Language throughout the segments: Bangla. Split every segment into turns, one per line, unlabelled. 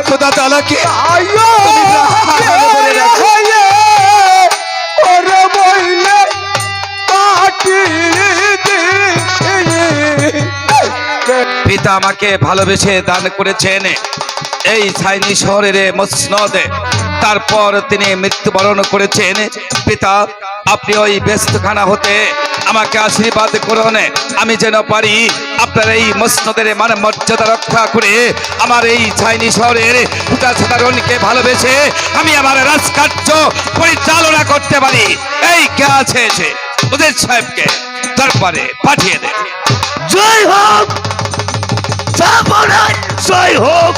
খোদা তাআলাকে পিতা আমাকে ভালোবেসে দান করেছেন এই ছাইনি শহরের মসনদে, তারপর তিনি মৃত্যুবরণ করেছেন। পিতা, আপনি ওই ব্যস্তখানা হতে আমাকে আশীর্বাদ করুন, আমি যেন পারি আপনার এই মসনদের মান মর্যাদা রক্ষা করে আমার এই ছাইনি শহরের সাধারণকে ভালোবেসে আমি আমার রাজকার্য পরিচালনা করতে পারি। এই কে আছে এসে ওদের সাহেবকে দরবারে পাঠিয়ে দেন।
জয় হোক, জয় হোক।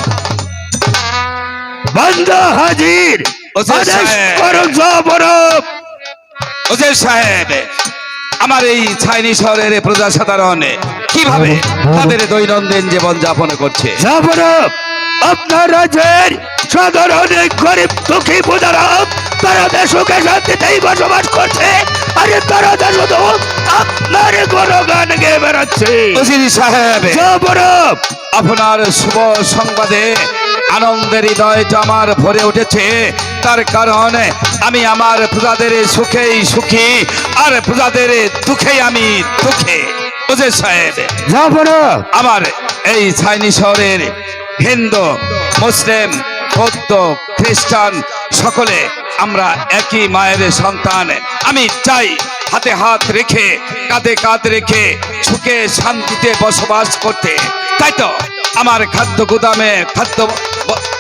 বান্দা হাজির, আদেশ করো জবরব।
ওদের সাহেব, আমার এই ছাইনি শহরের প্রজা সাধারণ কিভাবে তাদের দৈনন্দিন জীবন যাপন করছে?
জবরব, আপনার রাজ্যের সাধারণ গরিব দুঃখী প্রজারা তারা দেশকে শান্তিতেই বসবাস করছে, আরে তারা শুধু আপনার গুণগান গেয়ে বেড়াচ্ছে।
ওসির সাহেব,
জবরব,
আপনার শুভ সংবাদে আনন্দের হৃদয়টা আমার ভরে উঠেছে। তার কারণ আমি আমার প্রজাদের সুখেই সুখী, আর প্রজাদের দুঃখেই আমি দুঃখে। ওসির সাহেব,
জবরব,
আমার এই ছাইনি শহরের হিন্দু, মুসলিম, বৌদ্ধ, খ্রিস্টান সকলে আমরা একই মায়ের সন্তান। আমি চাই হাতে হাত রেখে কাঁধে কাঁধ রেখে সুখে শান্তিতে বসবাস করতে। তাই তো আমার খাদ্য গুদামে খাদ্য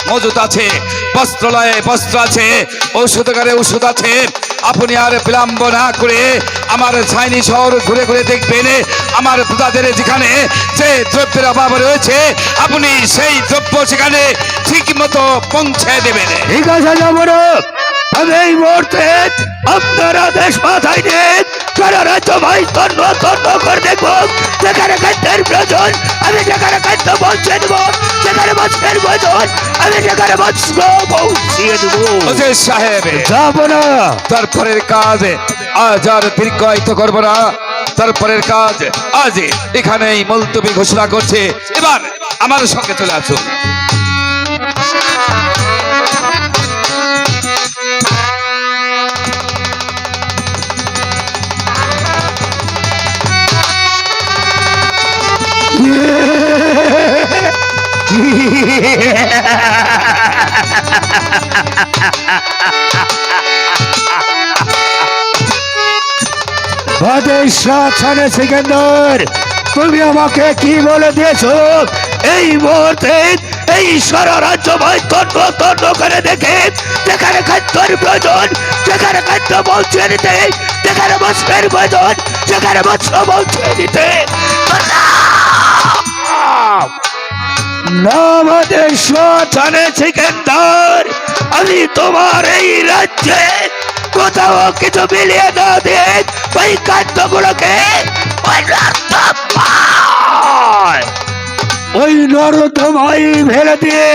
মজুদ আছে, বস্ত্রালয়ে বস্ত্র আছে, ঔষধাগারে ওষুধ আছে। আপনি আর বিলম্ব না করে আমার ছাইনি শহর ঘুরে ঘুরে দেখবেন, আমার প্রজাদের যেখানে যে দ্রব্যের অভাব রয়েছে আপনি সেই দ্রব্য সেখানে ঠিক মতো পৌঁছে দেবেন।
ঠিক আছে জবরব, আমি এই মুহূর্তে আপনার আদেশ মাথায় নেন। সারা রাজ্য ভাই তন্ন তন্ন করে দেখবো, যেখানে খাদ্যের প্রয়োজন আমি যেখানে খাদ্য পৌঁছে দেবো, যেখানে বস্ত্রের প্রয়োজন আমি যেখানে বস্ত্র পৌঁছিয়ে দেবো।
ওসির সাহেব,
যাব না,
তারপরের কাজ আজ আর দীর্ঘায়িত করব না। তারপরের কাজ আজ এখানেই মুলতবি ঘোষণা করছে। এবার আমার সঙ্গে চলে আসুন।
সিকান্দার, তুমি আমাকে কি বলে দিয়েছো? এই মুহূর্তে এই সারা রাজ্য ভাই তন্ন তন্ন করে দেখে, যেখানে খাদ্যের প্রয়োজন যেখানে খাদ্য পৌঁছে দিতে, যেখানে বস্ত্রের প্রয়োজন যেখানে বস্ত্র পৌঁছে দিতে। আমাদের সিকান্দার, আমি তোমার এই রাজ্যে কোথাও কিছু মিলিয়ে না দিয়ে ওই খাদ্যগুলোকে ওই নরদমাই ফেলে দিয়ে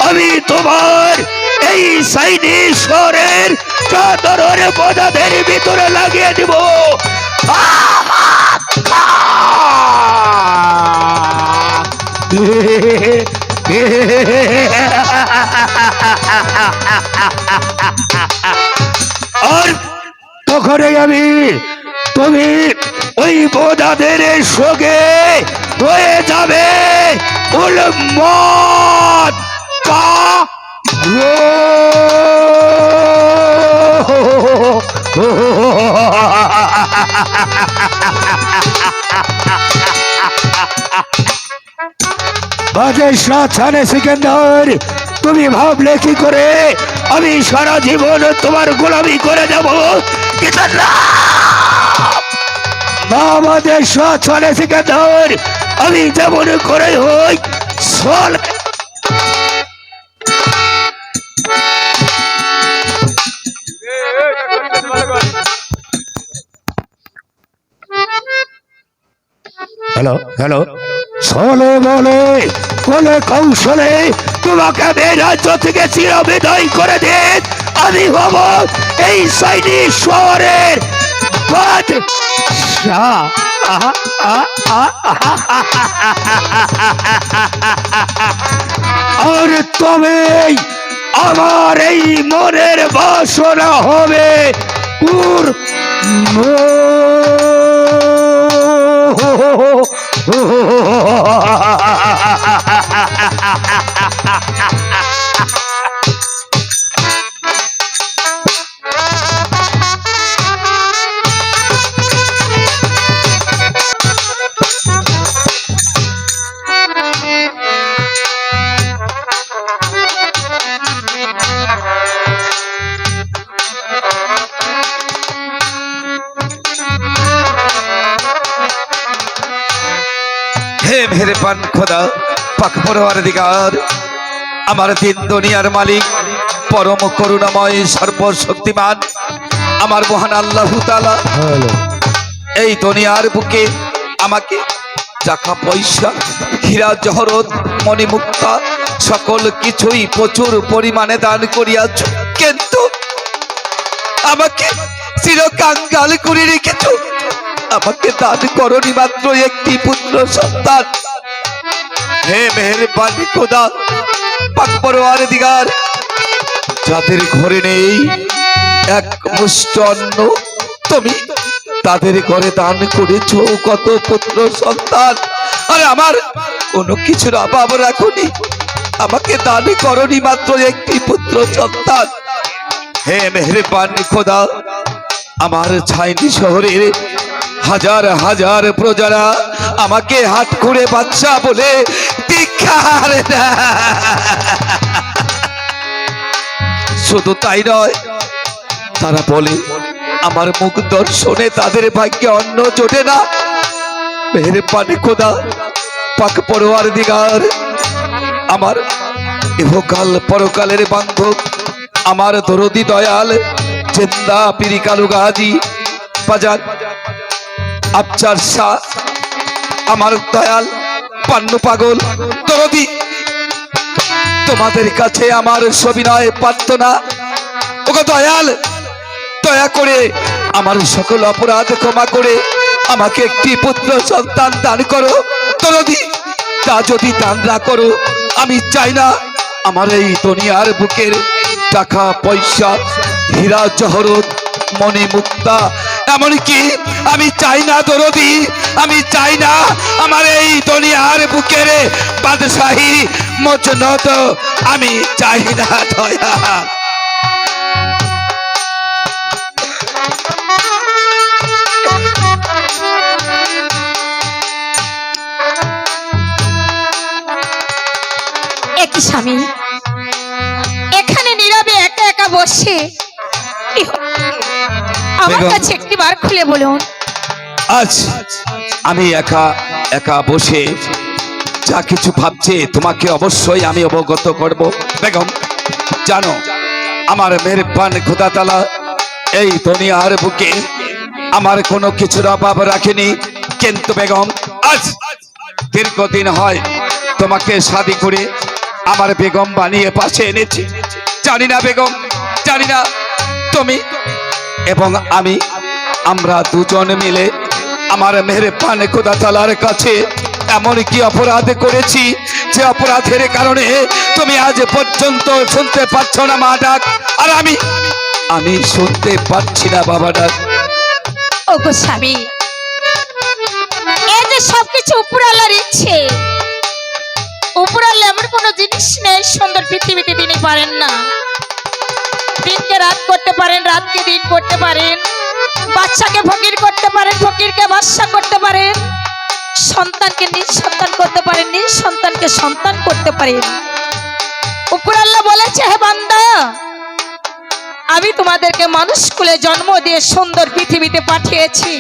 আমি তোমার এই সাইনি শহরের চাদরের পদাদের ভিতরে লাগিয়ে দিব। আর তখনই আমি তুমি ওই বোধাদের সঙ্গে হয়ে যাবে উন্মাদ সিকান্দার, তুমি ভাবলে কি করে আমি সারা জীবন তোমার গোলামি করে যাব? আমাদের সিকান্দার, আমি যেমন করে হই চল। হ্যালো হ্যালো, চলে বলে কোলে কৌশলে তোমাকে আমি রাজ্য থেকে চিরবিদায় করে দিন। আমি হব এই সাইনি শহরের আর তবে আমার এই মনের বাসনা হবে পুর
হে মেহেরবান খোদা পাক পরওয়ারদিগার, আমার দিন দুনিয়ার মালিক পরম করুণাময় সর্বশক্তিমান আমার মহান আল্লাহ তাআলা এই দুনিয়ার বুকে আমাকে টাকা পয়সা, হীরা জহরত, মণিমুক্তা সকল কিছুই প্রচুর পরিমাণে দান করিয়াছ, কিন্তু আমাকে চিরকাঙ্গাল করে রেখেছ। আমাকে দান করনি মাত্র একটি পুত্র সন্তান। হে মেহেরবানি খোদা পাক পরওয়ারদিগার, যাদের ঘরে নেই এক মুষ্ট অন্ন, তুমি তাদের ঘরে দান করেছো কত পুত্র সন্তান। আর আমার কোনো কিছুর অভাব রাখনি, আমাকে দান করনি মাত্র একটি পুত্র সন্তান। হে মেহেরবানি খোদা, আমার ছাইনি শহরের হাজার হাজার প্রজারা আমাকে হাত করে বাচ্চা বলে ধিক্কার দেয়। শুধু তাই নয়, তারা বলে আমার মুখ দর্শনে তাদের ভাগ্যে অন্ন জোটে না। মেহেরবানি খোদা পাক পরওয়ারদিগার, আমার ইহকাল পরকালের বান্ধব আমার দরদি দয়াল জিন্দা পীর কালু গাজী বাজার আফজাল শাহ, আমার দয়াল পান্নু পাগল দরদি, তোমাদের কাছে আমার সবিনয় প্রার্থনা, ওগো দয়াল দয়া করে আমার সকল অপরাধ ক্ষমা করে আমাকে একটি পুত্র সন্তান দান করো। দরদি, তা যদি দান না করো, আমি চাই না আমার এই দুনিয়ার বুকের টাকা পয়সা, হীরা জহরত, মণিমুক্তা, এমনকি আমি চাই না দরদি, আমি চাই না আমার এই দুনিয়ার বুকের বাদশাহী মজনদ, আমি চাই না দয়া।
একই স্বামী এখানে নীরবে একা একা বসে আমার
বেগম।
কাছে একটি বার খুলে বলুন।
আজ আমি একা একা বসে যা কিছু ভাবছে তোমাকে অবশ্যই আমি অবগত করব। বেগম, জানো আমার মেহেরবান খোদা তাআলা এই দুনিয়ার বুকে আমার কোনো কিছুর অভাব রাখেনি, কিন্তু বেগম আজ দীর্ঘদিন হয় তোমাকে শাদী করে আমার বেগম বানিয়ে পাশে এনেছি। জানি না বেগম, জানি না তুমি এবং আমরা দুজন মিলে আমার মেহেরবান খোদা তাআলার কাছে এমন কি অপরাধ করেছি যে অপরাধের কারণে তুমি আজ পর্যন্ত শুনতে পাচ্ছ না মা ডাক, আর আমি শুনতে পাচ্ছি না বাবা ডাক।
ওগো স্বামী, এই যে সবকিছু উপরালার ইচ্ছে, উপরালা এমন কোনো জিনিস নেই সুন্দর পৃথিবীতে তিনি পারেন না। দিনকে রাত করতে পারেন, রাতকে দিন করতে পারেন, বাচ্চাকে ফকির করতে পারেন, ফকিরকে বাদশা করতে পারেন, সন্তানকে নিজ সন্তান করতে পারেন, নিজ সন্তানকে সন্তান করতে পারেন। উপরাল্লাহ বলেছে, হে বান্দা, আমি তোমাদেরকে মানুষ কুলে জন্ম দিয়ে সুন্দর পৃথিবীতে পাঠিয়েছি,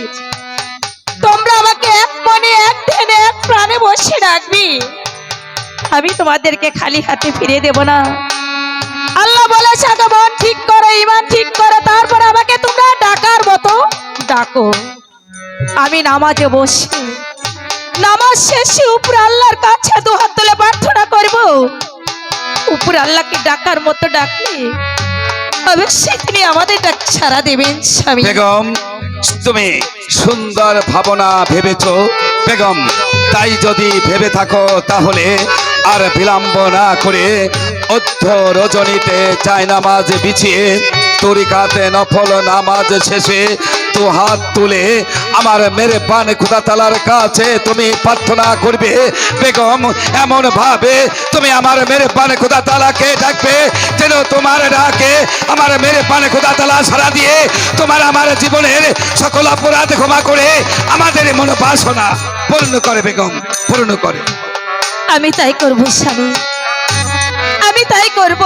তোমরা আমাকে এক মনে, এক ধ্যানে, এক প্রাণে বসে রাখবি, আমি তোমাদেরকে খালি হাতে ফিরে দেব না। আল্লাহ বলেছে, আগে মন ঠিক করো, ঈমান ঠিক করো, তারপর আমাকে তোমরা ডাকার মতো ডাকো। আমি নামাজে বসে নামাজ শেষে উপর আল্লাহর কাছে দুহাত তুলে প্রার্থনা করব, উপর আল্লাহকে ডাকার মতো ডাকলে অবশ্যই তিনি আমাদের ডাক সাড়া দেবেন। স্বামী
বেগম, তুমি সুন্দর ভাবনা ভেবেছো বেগম, তাই যদি ভেবে থাকো তাহলে আর বিলম্ব না করে অর্ধ রজনীতে জায়নামাজ বিছিয়ে তরিকাতে নফল নামাজ শেষে দু হাত তুলে আমার মেরে পান খুদা তালার কাছে তুমি প্রার্থনা করবে বেগম। এমন ভাবে তুমি আমার মেরে পান খুদা তালাকে ডাকবে যেন তোমার ডাকে আমার মেরে পান খুদা তালা সারা দিয়ে তোমার আমার জীবনের সকল অপরাধ ক্ষমা করে আমাদের মনোবাসনা পূর্ণ করে বেগম, পূর্ণ করে।
আমি তাই করব স্বামী, আমি তাই করব।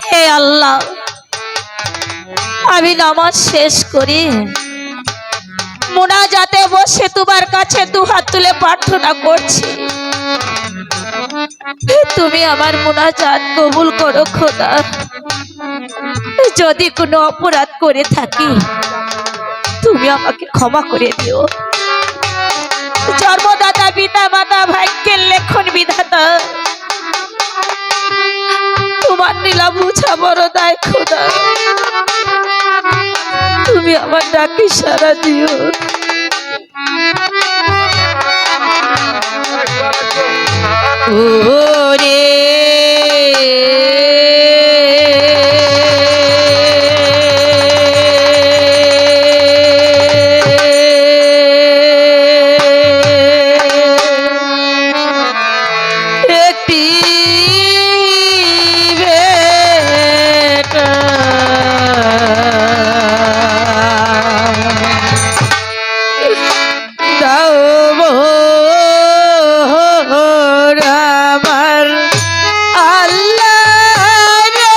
হে আল্লাহ, আমি নামাজ শেষ করি মুনাজাতে বসে তোমার কাছে দুহাত তুলে প্রার্থনা করছি, তুমি আমার মুনাজাত কবুল করো খোদা। যদি কোনো অপরাধ করে থাকি তুমি আমাকে ক্ষমা করে দিও। জন্মদাতা পিতা মাতা ভাগ্যের লেখন বিধাতা, তোমার নীলা বুঝা বড় দায় খোদা। তুমি আমার ডাকে সাড়া দিও। ওরে একটি বেটা দাও মোর আমার আল্লাহ রে,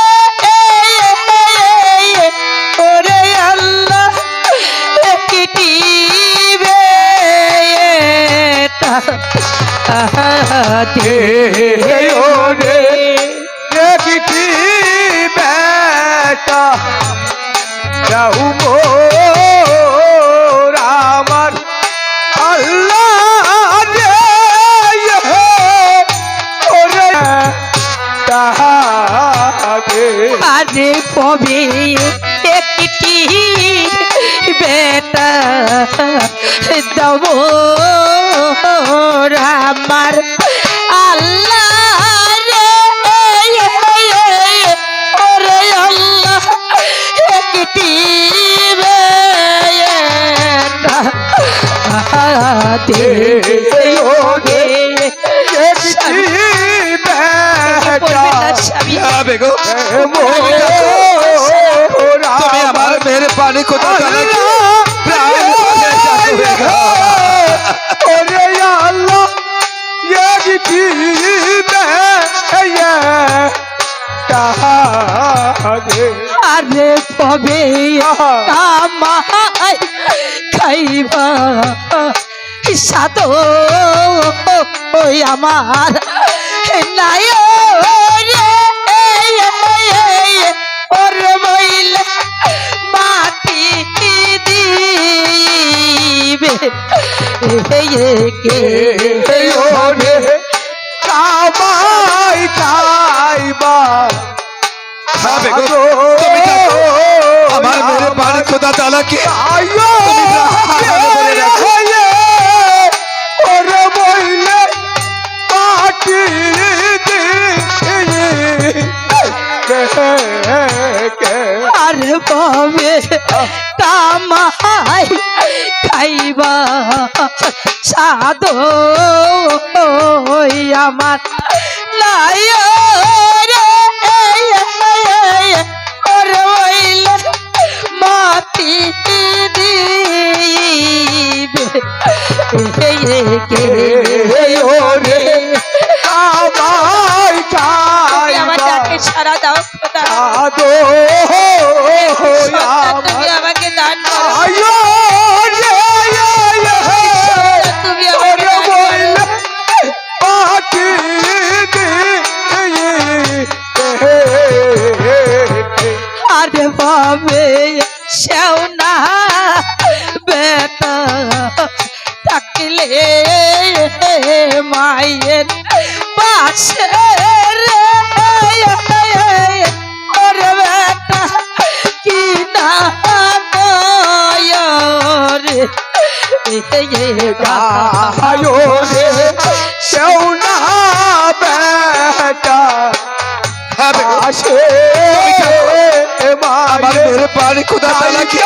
ওরে আল্লাহ একটি বেটা
ওরে একটি বেটা দাও মোর আমার আল্লাহ রে, ওরে তাহাকে
আরে পবে একটি বেটা দেব আমার আল্লাহ রে, ওরে আল্লাহ একটি বেটা দে ওরে
একটি বেটা
হ্যাঁ বেগম, তুমি আমার মেরে পানি খুদা তালাকে প্রাণ ভরে ডাকো বেগম।
ওরে আল্লাহ একটি বেটা
আরে পবে কামাই খাইবা সাদো ওই আমার নাই রে, ওর বইলে মাটি দিবে কে
ওরে কামাই খাইবা
হ্যাঁ বেগম, তুমি ডাকো আমার মেরে পানি খুদা তালাকে তুমি প্রাণ ভরে ডাকো।
ওরে বইলে পাটি
আরে বাবে কামাই খাইবা সাদো আমার নাই রে, ওরে হইলে মাটি দিবে কে
ওরে আমায়
তুমি আমার
খাইবা
ডাকে সাড়া দাও খোদা
আদো
সন্তান তুমি আমাকে দান করো
আয়ো
সন্তান তুমি আমাকে দান করো
পাখি
আরে বাবে শ্যাওনা বেটা থাকলে মায়ের পাশে রে ওরে বেটা কি না রে
আয়ো রে সেওনা বেটা
হ্যাঁ বেটা,
আসে
আমার মেরে পানি খোদা তালা কি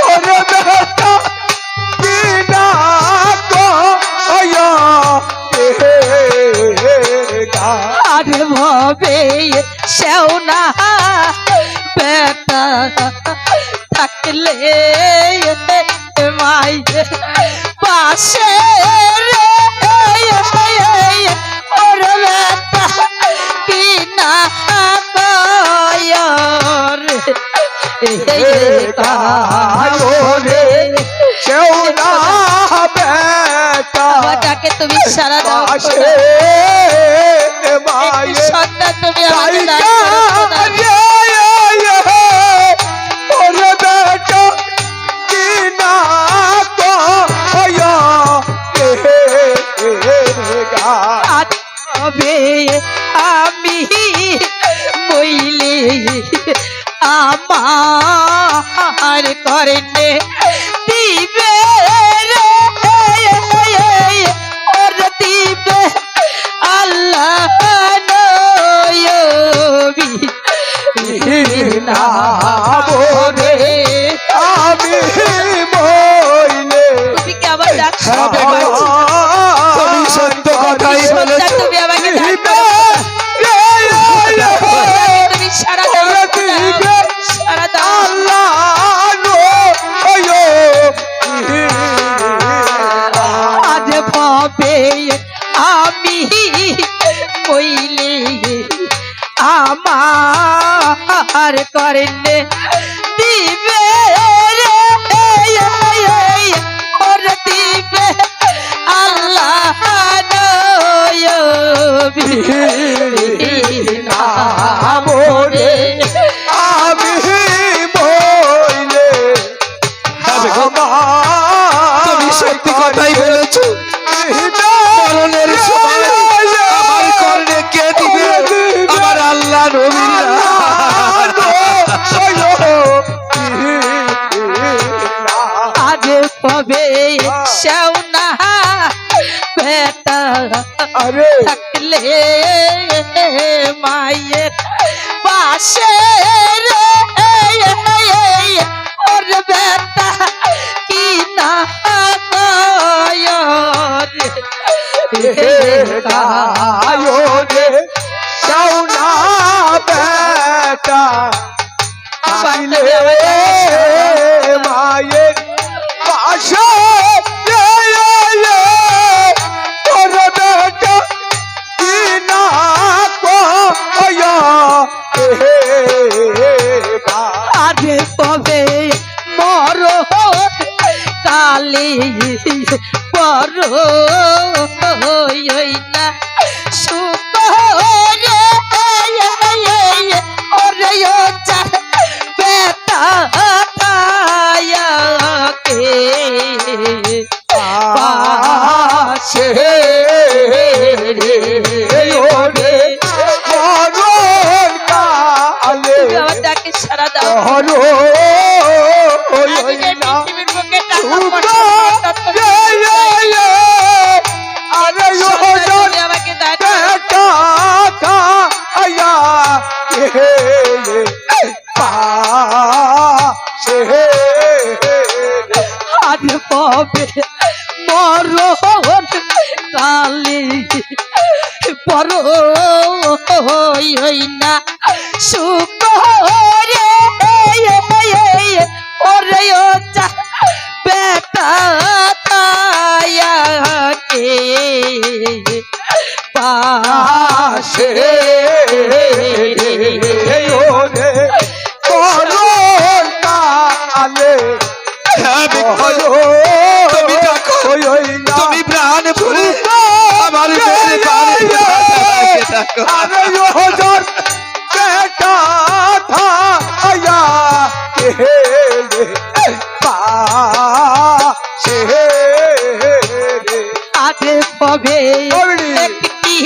ওরে বেটা কি না
আরে ভাবে শ্যাওনা বেটা থাকলে মায়ের পাশে রে ওর বেটা কি না
রে সেওনা বেটা
আমাকে তুমি সারা দাও
আসে
খোদা। একটি
মায়ে
সন্তান তুমি আমাকে দান
তাইকা
করো খোদা।
ওরে বেটা কি না
তবে আমি মইলে আমার করনে দিবে রে ওর দিবে আল্লাহ নয়বি না
বলে আমি বইলে
তুমি কি আমার ডাক
হ্যাঁ বেটা, তুমি সত্য কথাই বলেছ
তুমি আমাকে ডাক করো তুমি সারা দাও খোদা, সারা দাও আজ ভাবে আমি কইলে আমার করলে দিবে রে ওর দিবে আল্লাহ নয়বি না মোরে
আমি বইলে
তুমি সত্যি কথাই বলেছ মরণের সময় আমার কর্ণে কে দিবে আমার আল্লাহ নবীরা
আজ কবে শ্যাওনা বেটা
আরে
থাকলে মায়ের পাশে রে ওর বেটা কি না
আয়ো রে সৌনা বেটা আসিলে মায়ের পাশে ওর বেটা কি না
আরে কবে মর কালি পর না সুখ রে ওরে চার বেটা তায়াকে
পাশে রে ওরে মরণ কালে
আমার ডাকে সারা দাও
হলো
আমি যে পৃথিবীর বুকে টাকা পয়সা
আরে
তুমি আমাকে দান করো। আজ পাবে মরণ কালি পর না সুখ রে ওরে ও যা বেটা তায়াকে পাশে
হ্যাঁ, বিক্রম, তুমি ডাকো, তুমি প্রাণ ভরে আমার মেয়ের প্রাণ ডাকো।
আধে পবে একটি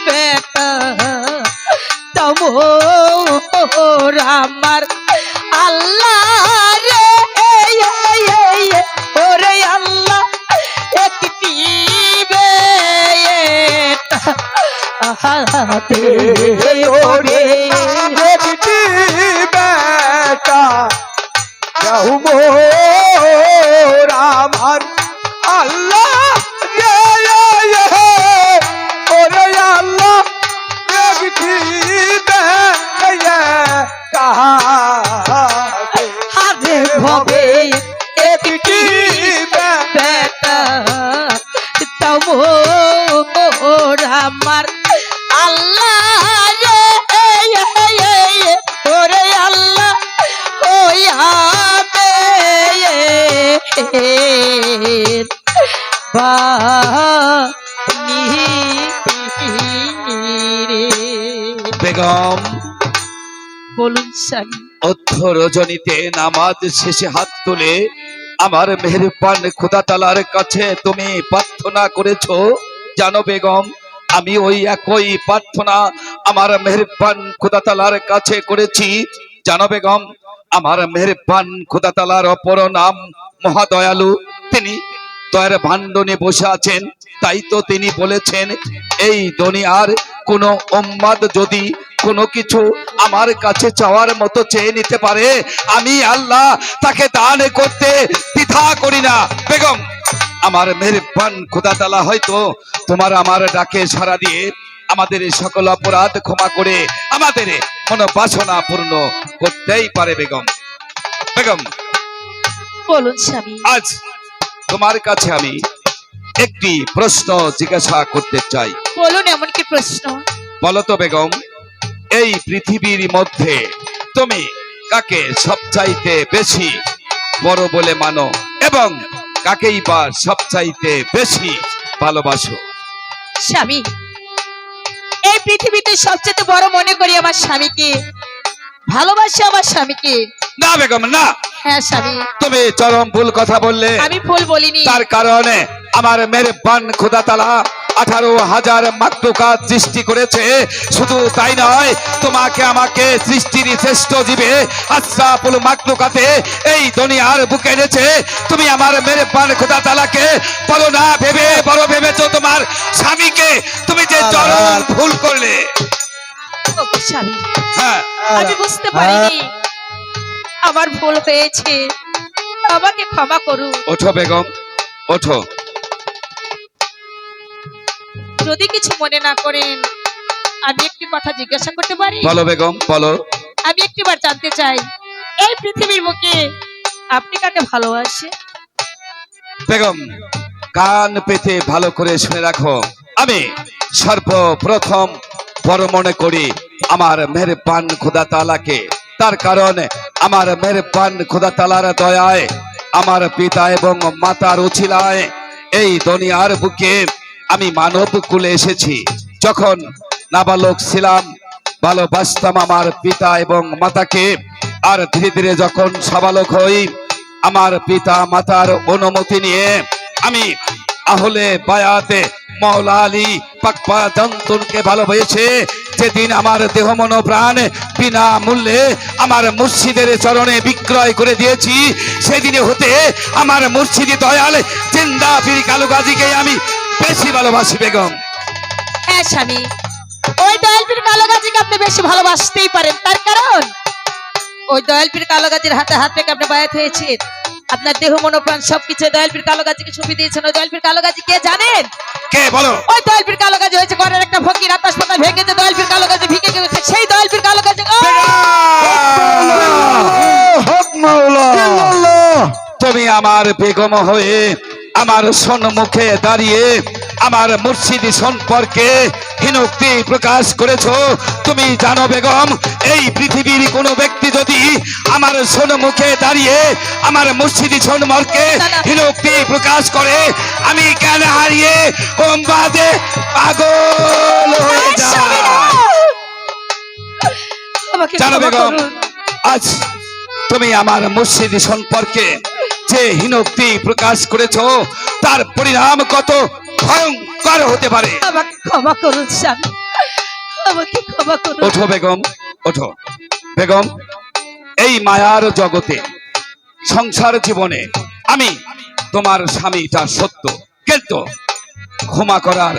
বেটা তমোর আমার আল্লাহ রে ওরে আল্লাহ একটি বেটা হাতে ওরে
আমার আল্লাহ ওরে আল্লাহ
হাতে ভবে একটি বেটা তমোর আমার আল্লাহ রে ওরে আল্লাহ ওয়াবে বানি রে
বেগম,
বলুন স্বামী।
অর্ধ রজনীতে নামাজ শেষে হাত তুলে আমার মেহেরবান খোদা তালার কাছে তুমি প্রার্থনা করেছো। জানো বেগম, আমি ওই একই প্রার্থনা আমার মেহেরবান খোদা তালার কাছে করেছি। জানো বেগম, আমার মেহেরবান খোদা তালার অপর নাম মহাদয়ালু। তিনি দয়ার ভাণ্ড নিয়ে বসে আছেন। তাই তো তিনি বলেছেন, এই দুনিয়ার কোন উম্মাদ যদি কোনো কিছু আমার কাছে চাওয়ার মতো চেয়ে নিতে পারে, আমি আল্লাহ তাকে দান করতে দ্বিধা করি না। বেগম, আমার মেহেরবান খোদা তাআলা হয়তো তোমার আমার ডাকে সাড়া দিয়ে আমাদের এই সকল অপরাধ ক্ষমা করে আমাদের মনোবাসনা পূর্ণ করতেই পারে। বেগম, বেগম,
বলুন স্বামী।
আজ তোমার কাছে আমি একটি প্রশ্ন জিজ্ঞাসা করতে চাই।
বলুন, এমন কি প্রশ্ন?
বলো তো বেগম, এই পৃথিবীর মধ্যে তুমি কাকে সবচাইতে বেশি বড় বলে মানো এবং কাকেই বা সবচাইতে বেশি ভালোবাসো?
স্বামী, এই পৃথিবীতে সবচেয়ে বড় মনে করি আমার স্বামীকে, ভালোবাসি আমার স্বামীকে।
না বেগম, না,
হ্যাঁ স্বামী,
তুমি চরম ভুল কথা বললে।
আমি ভুল বলিনি।
তার কারণে আমার মেহেরবান খোদা তাআলা 18,000 মাখলুকাত সৃষ্টি করেছে। শুধু তাই নয়, তোমাকে আমাকে সৃষ্টির শ্রেষ্ঠ জীবে আশরাফুল মাখলুকাতে এই দুনিয়ার বুকে এনেছে। তুমি আমার মেহেরবান খোদা তাআলাকে বড় না ভেবে বড় ভেবেছো তোমার স্বামীকে। তুমি যে চরম ভুল করলে।
ওগো স্বামী,
হ্যাঁ,
আমি বুঝতে পারিনি, আমার ভুল হয়েছে, আমাকে ক্ষমা করুন।
ওঠো বেগম, ওঠো।
যদি কিছু মনে না করেন, আমি একটি কথা জিজ্ঞাসা করতে পারি?
বলো বেগম, বলো।
আমি একটিবার জানতে চাই, এই পৃথিবীর বুকে আপনি কাকে ভালোবাসেন?
বেগম, কান পেতে ভালো করে শুনে রাখো। আমি সর্বপ্রথম বড় মনে করি আমার মেহেরবান খোদা তাআলাকে। তার কারণ আমার মেহেরবান খোদা তাআলার দয়ায়, আমার পিতা এবং মাতার উছিলায় এই দুনিয়ার বুকে আমি মানব কুলে এসেছি। যখন নাবালক ছিলাম ভালোবাসতাম আমার পিতা এবং মাতাকে, আর ধীরে ধীরে যখন সাবালক হই আমার পিতা মাতার অনুমতি নিয়ে আমি আহলে বায়াতে মাওলা আলী পাকপা জান্তুনকে ভালোবেসে যেদিন আমার দেহ মন প্রাণ বিনা মূল্যে আমার মুর্শিদের চরণে বিক্রয় করে দিয়েছি, সেদিনে হতে আমার মুর্শিদি দয়াল জিন্দা পীর কালু গাজীকে আমি বেশি ভালোবাসি। বেগম,
হ্যাঁ স্বামী, ওই দয়াল পীর কালো গাজীকে আপনি বেশি ভালোবাসতেই পারেন। তার কারণ ওই দয়াল পীর কালো গাজীর হাতে হাত রেখে আপনি বায়াত হয়েছেন। আপনার দেহ মনোপ্রাণ সবকিছু দয়াল পীর কালো গাজীকে ছবি দিয়েছেন। ওই দয়াল পীর কালো গাজী কে জানেন?
কে বলো?
ওই দয়াল পীর কালো গাজী হয়েছে ঘরের একটা ফকির, আকাশ পাতাল ভেঙে যে দয়াল পীর কালো গাজী ভিকে গেছে, সেই দয়াল পীর কালো গাজী।
বেগম!
মাওলা
তুমি আমার বেগম হয়ে আমার সম্মুখে দাঁড়িয়ে আমার মুর্শিদ সম্পর্কে হীনোক্তি প্রকাশ করেছো। তুমি জানো বেগম, এই পৃথিবীর কোনো ব্যক্তি যদি আমার সম্মুখে দাঁড়িয়ে আমার মুর্শিদ সম্পর্কে হীনোক্তি প্রকাশ করে, আমি জ্ঞান হারিয়ে বাদে পাগল হয়ে যাই।
আমাকে
জানো
ক্ষমা
বেগম,
করুন।
আজ তুমি আমার মুর্শিদ সম্পর্কে যে হীনোক্তি প্রকাশ করেছো, তার পরিণাম কত ভয়ঙ্কর হতে পারে।
আমাকে ক্ষমা করুন স্বামী, আমাকে ক্ষমা করুন।
ওঠো বেগম, ওঠো বেগম। এই মায়ার জগতে সংসার জীবনে আমি তোমার স্বামীটা সত্য, কিন্তু ক্ষমা করার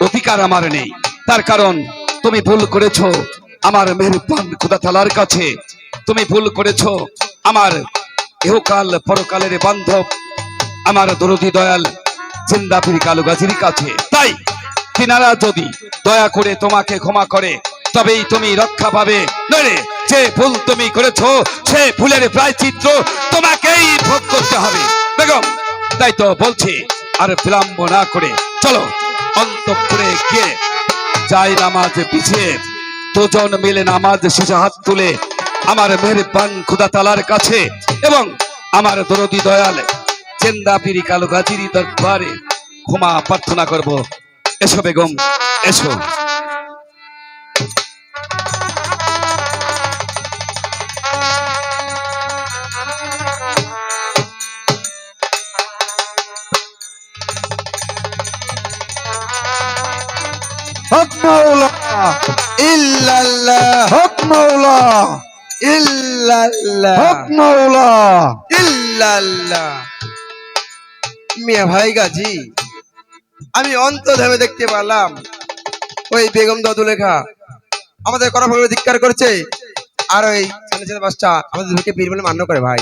অধিকার আমার নেই। তার কারণ তুমি ভুল করেছো আমার মেহেরবান খোদা তাআলার কাছে, তুমি ভুল করেছো আমার ইহকাল পরকালের বান্ধব আমার দরদি দয়াল জিন্দা পীর কালু গাজীর কাছে। তাই তিনারা যদি দয়া করে তোমাকে ক্ষমা করে, তবেই তুমি রক্ষা পাবে। নইলে যে ভুল তুমি করেছো, সে ভুলের প্রায়শ্চিত্ত তোমাকেই ভোগ করতে হবে বেগম। তাই তো বলছি, আর বিলম্ব না করে চলো অন্তঃপুরে গিয়ে যাই নামাজ পিছিয়ে দুজন মিলে নামাজ শেষে হাত তুলে আমার মেহেরবান খোদা তাআলার কাছে এবং আমার দরদি দয়াল জিন্দা পীর কালু গাজীর দরবারে ক্ষমা প্রার্থনা করব। এসো বেগম, এসো।
হক মাওলা
ইল্লাল্লাহ
হক মাওলা
ইল্লাল্লাহ
হক মাওলা
ইল্লাল্লাহ। মিয়া ভাই গাজী, আমি অন্তর্ধামে দেখতে পেলাম ওই বেগম দদুলেখা আমাদের করা ভাবে ধিক্কার করছে, আর ওই ছেলে ছেলে বাচ্চা আমাদের দুকে পীর বলে মান্য করে। ভাই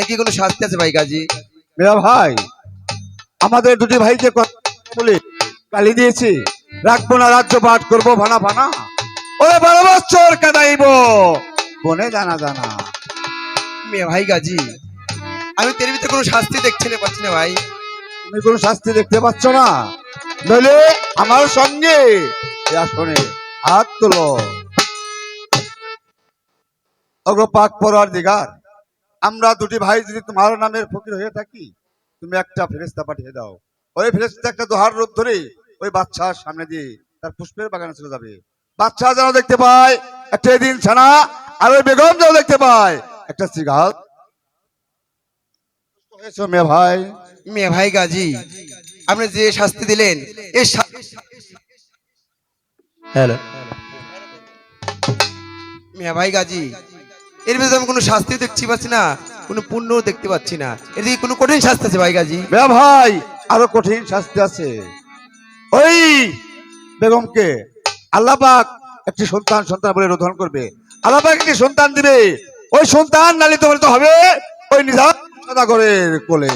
এ কি কোনো শাস্তি আছে ভাই গাজী?
মেরা ভাই, আমাদের দুটি ভাইকে কথা বলে গালি দিয়েছি, রাখবো না, রাজ্য পাঠ করবো ভানা ভানা, ওরে 12 বছর কাদাইব বনে দানা দানা।
মিয়া ভাই গাজী, আমি তের ভিতরে কোনো শাস্তি দেখছি না, পাচ্ছি না ভাই।
তুমি কোনো শাস্তি দেখতে পাচ্ছ না? নইলে আমার সঙ্গে এই আসনে হাত তোলো। অগ্র পাক পরওয়ারদিগার, আমরা দুটি ভাই যদি তোমার নামের ফকির হয়ে থাকি, তুমি একটা ফেরেশতা পাঠিয়ে দাও। ওই ফেরেশতা একটা দোহার রূপ ধরে ওই বাচ্চার সামনে দিয়ে তার পুষ্পের বাগানে চলে যাবে। বাচ্চা যেন দেখতে পায় একটা দিন ছানা, আর ওই বেগম যেন দেখতে পায় একটা সিগাল। মেয়ে ভাই,
মিয়া ভাই গাজী, আপনি যে শাস্তি দিলেন এই হ্যালো মিয়া ভাই গাজী, এর ভিতরে আমি কোনো শাস্তি দেখতে পাচ্ছি না, কোনো পুণ্যও দেখতে পাচ্ছি না। এর দিকে কোনো কঠিন শাস্তি আছে ভাই গাজী?
মেয়ে ভাই, আরো কঠিন শাস্তি আছে। ওই বেগমকে আল্লাহ পাক একটি সন্তান সন্তান বলে রোধন করবে। আল্লাহ পাক একটি সন্তান দিবে, ওই সন্তান লালিত পালিত হবে ওই নিজাম সদাগরের কোলে।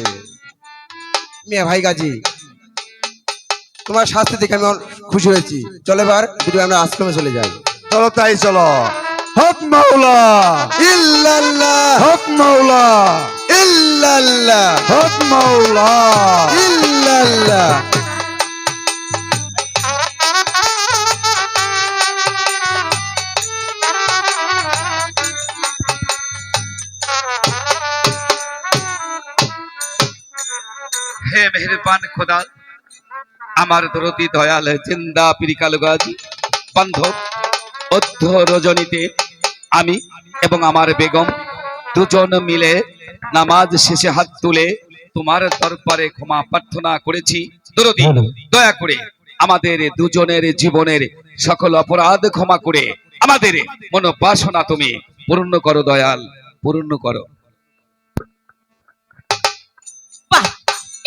মিয়া ভাই গাজী, তোমার শাস্তি দেখে আমি খুশি হয়েছি। চলে এবার দুটো আমরা আশ্রমে চলে যাই।
চলো তাই চলো। হক মাওলা
ইল্লাল্লাহ
হক মাওলা
ইল্লাল্লাহ
হক মাওলা।
ইল্লাল্লাহ।
হে মেহেরবান খোদা, আমার দরদি দয়াল জিন্দা পীর কালু গাজী বান্ধব অর্ধ রজনীতে আমি এবং আমার বেগম দুজন মিলে নামাজ শেষে হাত তুলে তোমার দরবারে ক্ষমা প্রার্থনা করেছি। দরদি, দয়া করে আমাদের দুজনের জীবনের সকল অপরাধ ক্ষমা করে আমাদের মনোবাসনা তুমি পূর্ণ করো দয়াল, পূর্ণ করো।
বাহ,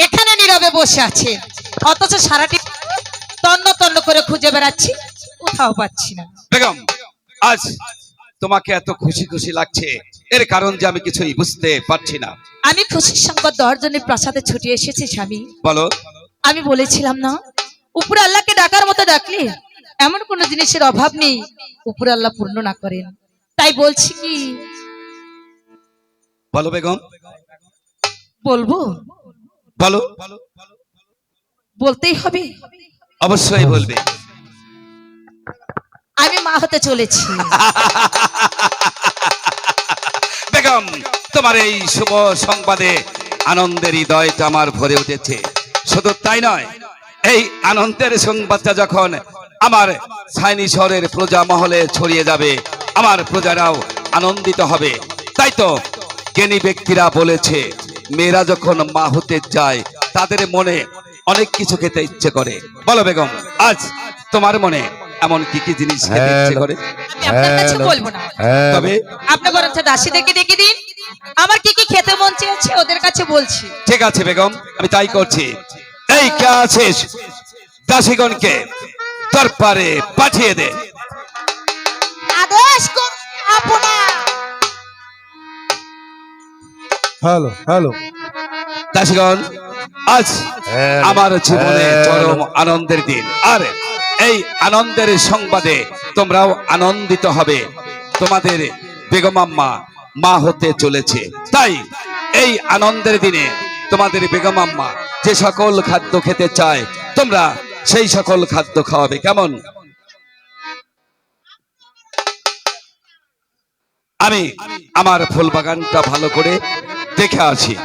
এখানে নীরবে বসে আছে, অথচ সারাটি তন্ন তন্ন করে খুঁজে বেড়াচ্ছি, কোথাও পাচ্ছি না।
বেগম, আজ তোমাকে এত খুশি খুশি লাগছে, এর কারণ যে আমি কিছুই বুঝতে পারছি না।
আমি খুশির সংবাদ দেওয়ার জন্য প্রাসাদে ছুটে এসেছি স্বামী।
বলো।
আমি বলেছিলাম না, উপরে আল্লাহকে ডাকার মতো ডাকলে এমন কোন জিনিসের অভাব নেই উপরে আল্লাহ পূর্ণ না করেন। তাই বলছি কি,
বলো বেগম,
বলবো?
বলো।
বলতেই হবে।
অবশ্যই বলবে।
আমি মা হতে চলেছি।
বেগম, তোমার এই শুভ সংবাদে আনন্দের হৃদয়টা আমার ভরে উঠেছে। শুধু তাই নয়, এই আনন্দের সংবাদটা যখন আমার ছাইনি শহরের প্রজা মহলে ছড়িয়ে যাবে, আমার প্রজারাও আনন্দিত হবে। তাই তো জ্ঞানী ব্যক্তিরা বলেছে, মেয়েরা যখন মা হতে যায় তাদের মনে অনেক কিছু খেতে ইচ্ছে করে। বলো বেগম, আজ তোমার মনে এমন কি কি জিনিস খেতে ইচ্ছে করে?
আমি আপনার কাছে বলবো না,
তবে
আপনি বরঞ্চ দাসীদেরকে ডেকে দিন, আমার কি কি খেতে মন চেয়েছে ওদের কাছে বলছি।
ঠিক আছে বেগম, আমি তাই করছি। এই কে আছিস, দাসীগণকে দরবারে পাঠিয়ে দে।
আদেশ আপনার।
হ্যালো হ্যালো
দাসীগণ, আজ আমার জীবনে চরম আনন্দের দিন, আর এই আনন্দের সংবাদে তোমরাও আনন্দিত হবে। তোমাদের বেগম আম্মা মা হতে চলেছে। তাই এই আনন্দের দিনে তোমাদের বেগম আম্মা যে সকল খাদ্য খেতে চায় তোমরা সেই সকল খাদ্য খাওয়াবে। কেমন? আমি আমার ফুল বাগানটা ভালো করে দেখে আসি।